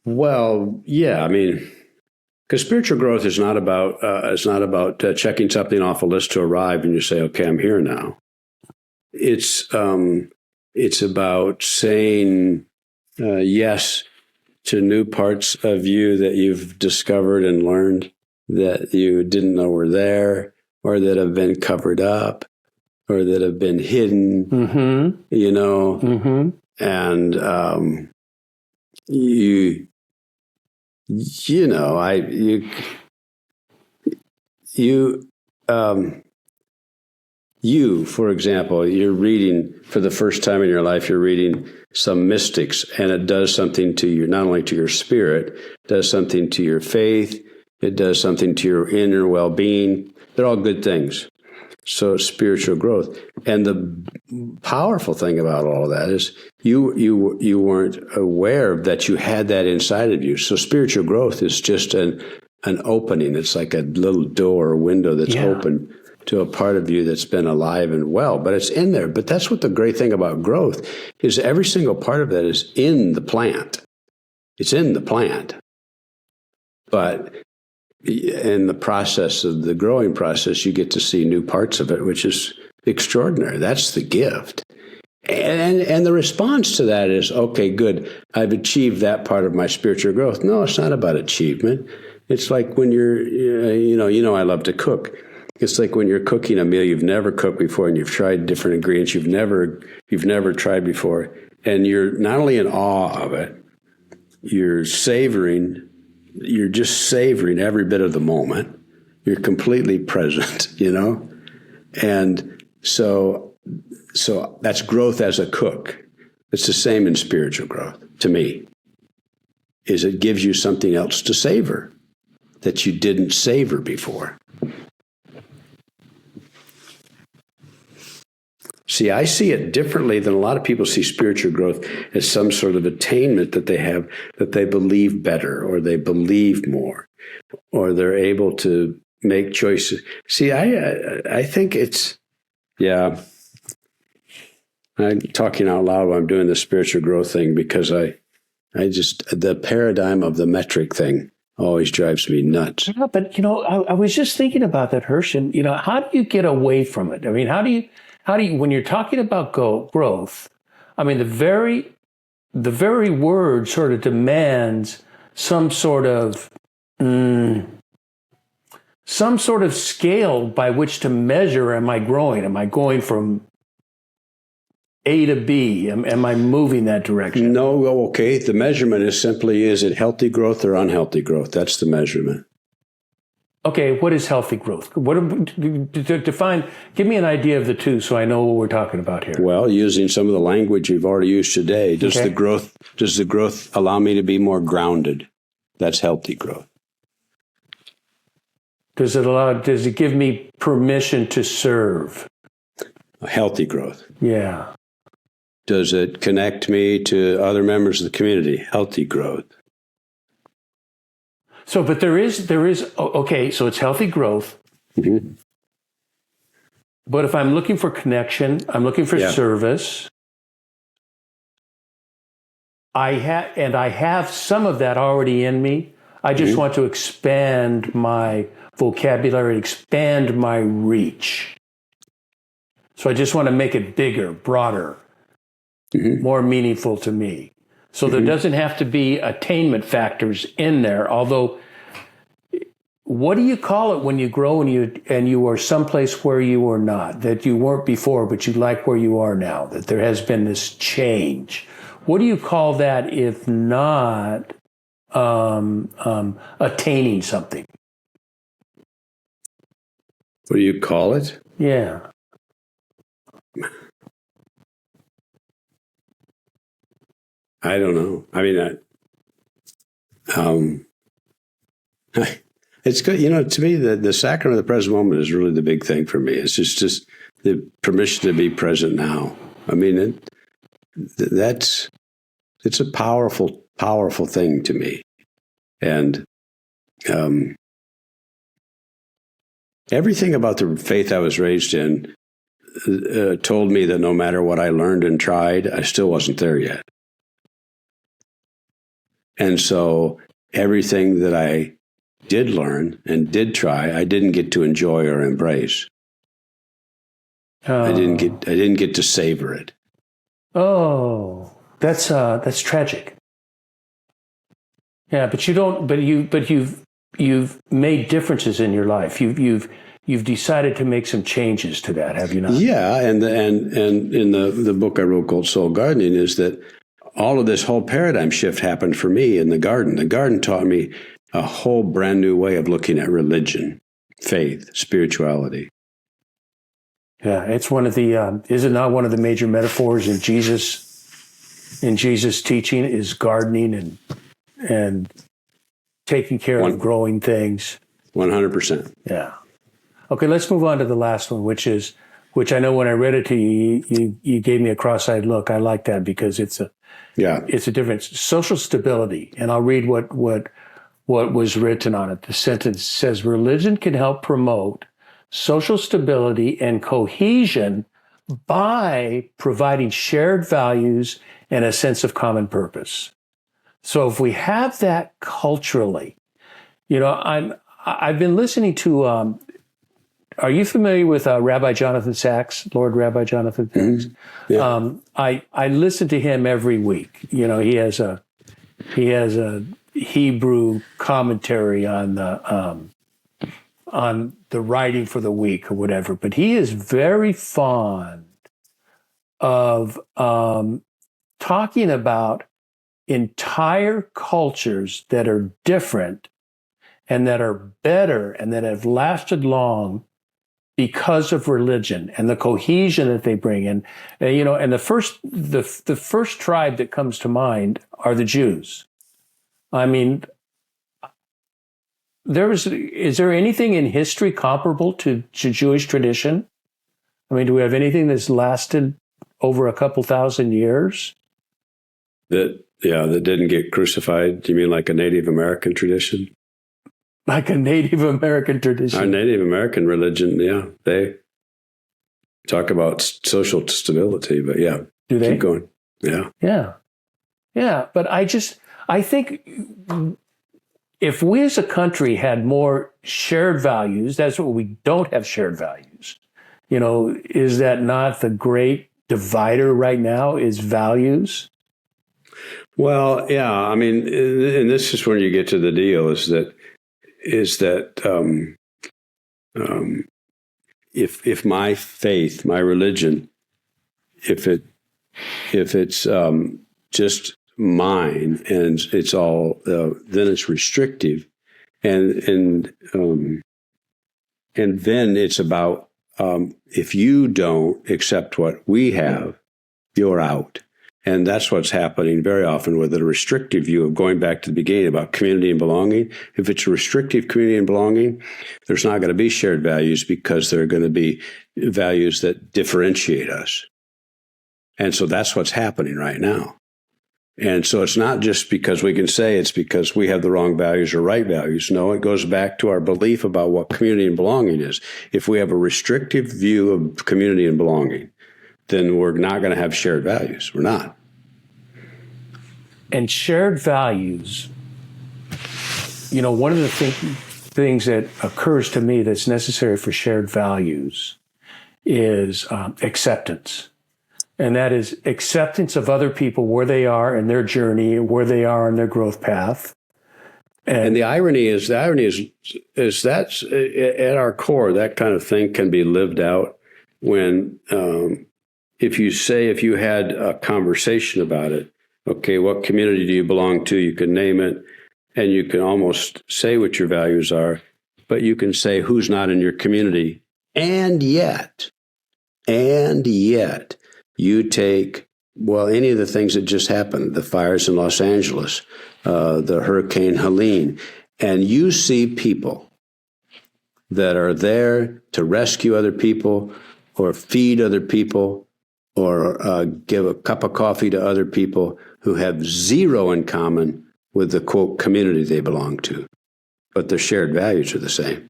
[SPEAKER 3] Well, yeah, I mean, because spiritual growth is not about checking something off a list to arrive and you say, okay, I'm here now. It's about saying yes to new parts of you that you've discovered and learned that you didn't know were there, or that have been covered up, or that have been hidden.
[SPEAKER 2] Mm-hmm. Mm-hmm.
[SPEAKER 3] And you, for example, you're reading for the first time in your life, you're reading some mystics, and it does something to you, not only to your spirit, it does something to your faith, it does something to your inner well-being. They're all good things. So spiritual growth. And the powerful thing about all of that is you weren't aware that you had that inside of you. So spiritual growth is just an opening. It's like a little door or window that's open to a part of you that's been alive and well, but it's in there. But that's what the great thing about growth is. Every single part of that is in the plant. It's in the plant. But in the process of the growing process, you get to see new parts of it, which is extraordinary. That's the gift. And the response to that is, okay, good. I've achieved that part of my spiritual growth. No, it's not about achievement. It's like when I love to cook. It's like when you're cooking a meal you've never cooked before, and you've tried different ingredients you've never tried before, and you're not only in awe of it, you're just savoring every bit of the moment. You're completely present, And so that's growth as a cook. It's the same in spiritual growth, to me, is it gives you something else to savor that you didn't savor before. See, I see it differently than a lot of people see spiritual growth as some sort of attainment that they have, that they believe better, or they believe more, or they're able to make choices. See, I think it's, I'm talking out loud while I'm doing the spiritual growth thing, because the paradigm of the metric thing always drives me nuts.
[SPEAKER 2] Yeah, but I was just thinking about that, Hershey. How do you get away from it? I mean, how do you, when you're talking about growth, I mean, the very word sort of demands some sort of scale by which to measure, am I growing? Am I going from A to B? Am I moving that direction?
[SPEAKER 3] No, okay. The measurement is simply, is it healthy growth or unhealthy growth? That's the measurement.
[SPEAKER 2] Okay, what is healthy growth? Define, give me an idea of the two so I know what we're talking about here.
[SPEAKER 3] Well, using some of the language you've already used today, does the growth allow me to be more grounded? That's healthy growth.
[SPEAKER 2] Does it give me permission to serve?
[SPEAKER 3] Healthy growth.
[SPEAKER 2] Yeah.
[SPEAKER 3] Does it connect me to other members of the community? Healthy growth.
[SPEAKER 2] So, but there is, okay, so it's healthy growth.
[SPEAKER 3] Mm-hmm.
[SPEAKER 2] But if I'm looking for connection, I'm looking for service, I have some of that already in me. I just want to expand my vocabulary, expand my reach. So I just want to make it bigger, broader, more meaningful to me. So there doesn't have to be attainment factors in there. Although, what do you call it when you grow and you are someplace where you are not, that you weren't before, but you like where you are now, that there has been this change? What do you call that if not attaining something?
[SPEAKER 3] What do you call it?
[SPEAKER 2] Yeah.
[SPEAKER 3] I don't know. I mean, it's good. To me, the sacrament of the present moment is really the big thing for me. It's just the permission to be present now. I mean, it's a powerful, powerful thing to me. And everything about the faith I was raised in told me that no matter what I learned and tried, I still wasn't there yet. And so everything that I did learn and did try, I didn't get to enjoy or embrace. I didn't get to savor it.
[SPEAKER 2] Oh, that's tragic. Yeah, but you've made differences in your life. You've decided to make some changes to that, have you not?
[SPEAKER 3] Yeah, and in the book I wrote called Soul Gardening is that all of this whole paradigm shift happened for me in the garden. The garden taught me a whole brand new way of looking at religion, faith, spirituality.
[SPEAKER 2] Yeah, it's one of the is it not one of the major metaphors in Jesus' teaching is gardening and taking care of growing things.
[SPEAKER 3] 100%.
[SPEAKER 2] Yeah. Okay, let's move on to the last one, which I know when I read it to you, you gave me a cross-eyed look. I like that because it's a difference. Social stability, and I'll read what was written on it. The sentence says, religion can help promote social stability and cohesion by providing shared values and a sense of common purpose. So if we have that culturally, I've been listening to, are you familiar with Rabbi Jonathan Sacks, Lord Rabbi Jonathan Sacks?
[SPEAKER 3] Mm-hmm. Yeah.
[SPEAKER 2] I listen to him every week. He has a Hebrew commentary on the writing for the week or whatever, but he is very fond of talking about entire cultures that are different and that are better and that have lasted long because of religion and the cohesion that they bring in. And the first tribe that comes to mind are the Jews. I mean, is there anything in history comparable to Jewish tradition? I mean, do we have anything that's lasted over a couple thousand years?
[SPEAKER 3] That didn't get crucified? Do you mean like a Native American tradition?
[SPEAKER 2] Like a Native American tradition.
[SPEAKER 3] Our Native American religion, yeah, they talk about social stability, but yeah.
[SPEAKER 2] Do they?
[SPEAKER 3] Keep going. Yeah.
[SPEAKER 2] Yeah. Yeah. But I think if we as a country had more shared values, that's what we don't have shared values. Is that not the great divider right now is values?
[SPEAKER 3] Well, yeah. I mean, and this is when you get to the deal is that if my faith, my religion, if it's just mine and it's all then it's restrictive, and then it's about if you don't accept what we have, you're out. And that's what's happening very often with a restrictive view of going back to the beginning about community and belonging. If it's a restrictive community and belonging, there's not going to be shared values because there are going to be values that differentiate us. And so that's what's happening right now. And so it's not just because we can say it's because we have the wrong values or right values. No, it goes back to our belief about what community and belonging is. If we have a restrictive view of community and belonging, then we're not going to have shared values. We're not.
[SPEAKER 2] And shared values, one of the things that occurs to me that's necessary for shared values is acceptance. And that is acceptance of other people, where they are in their journey, where they are on their growth path. And the irony is
[SPEAKER 3] that's at our core, that kind of thing can be lived out when, if you had a conversation about it, okay, what community do you belong to? You can name it, and you can almost say what your values are, but you can say who's not in your community. And yet, you take well, any of the things that just happened, the fires in Los Angeles, the Hurricane Helene, and you see people that are there to rescue other people or feed other people or give a cup of coffee to other people who have zero in common with the, quote, community they belong to, but their shared values are the same.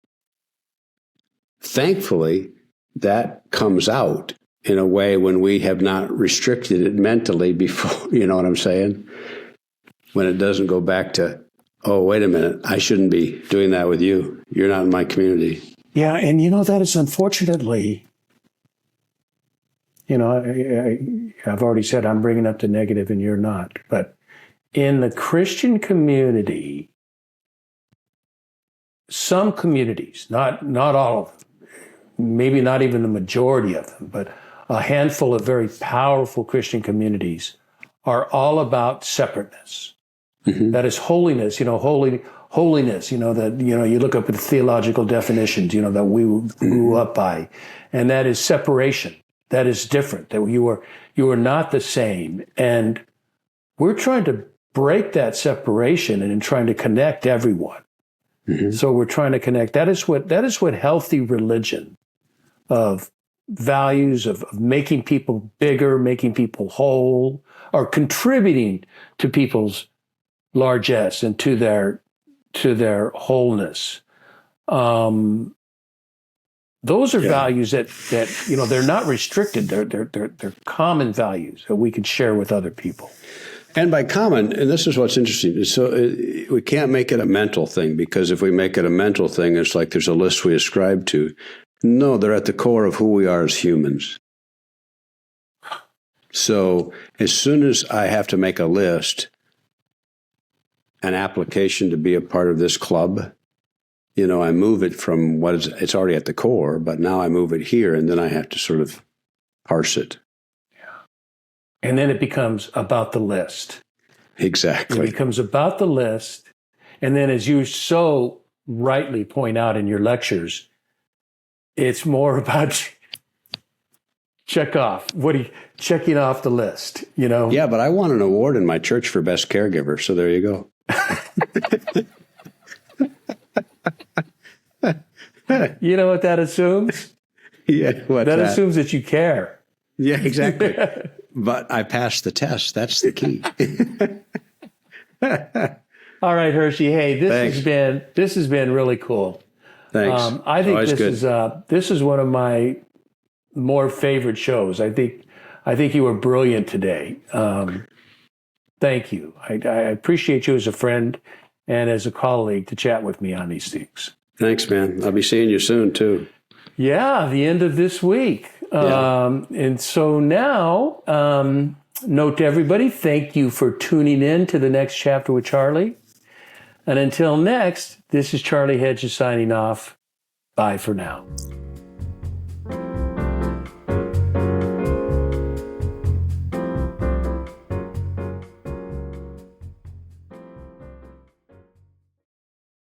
[SPEAKER 3] Thankfully, that comes out in a way when we have not restricted it mentally before, you know what I'm saying? When it doesn't go back to, oh, wait a minute, I shouldn't be doing that with you. You're not in my community.
[SPEAKER 2] Yeah, and that is unfortunately, I've already said I'm bringing up the negative and you're not. But in the Christian community, some communities, not all of them, maybe not even the majority of them, but a handful of very powerful Christian communities are all about separateness. Mm-hmm. That is holiness, holiness, that, you look up at the theological definitions, that we grew up by, and that is separation. That is different, that you are not the same. And we're trying to break that separation and trying to connect everyone. Mm-hmm. So we're trying to connect. That is what healthy religion of values of making people bigger, making people whole, or contributing to people's largesse and to their wholeness. Those are values that they're not restricted. They're common values that we can share with other people.
[SPEAKER 3] And by common, and this is what's interesting, so we can't make it a mental thing, because if we make it a mental thing, it's like there's a list we ascribe to. No, they're at the core of who we are as humans. So as soon as I have to make a list, an application to be a part of this club, I move it from it's already at the core, but now I move it here, and then I have to sort of parse it.
[SPEAKER 2] Yeah. And then it becomes about the list.
[SPEAKER 3] Exactly.
[SPEAKER 2] It becomes about the list. And then, as you so rightly point out in your lectures, it's more about checking off the list,
[SPEAKER 3] Yeah, but I won an award in my church for best caregiver, so there you go.
[SPEAKER 2] You know what that assumes?
[SPEAKER 3] Yeah, what's that?
[SPEAKER 2] That assumes that you care.
[SPEAKER 3] Yeah, exactly. But I passed the test. That's the key.
[SPEAKER 2] All right, Hershey. Hey, this has been really cool.
[SPEAKER 3] Thanks.
[SPEAKER 2] I think this is one of my more favorite shows. I think you were brilliant today. Thank you. I appreciate you as a friend and as a colleague to chat with me on these things.
[SPEAKER 3] Thanks, man. I'll be seeing you soon, too.
[SPEAKER 2] Yeah, the end of this week. Yeah. And so now, note to everybody, thank you for tuning in to the next chapter with Charlie. And until next, this is Charlie Hedges signing off. Bye for now.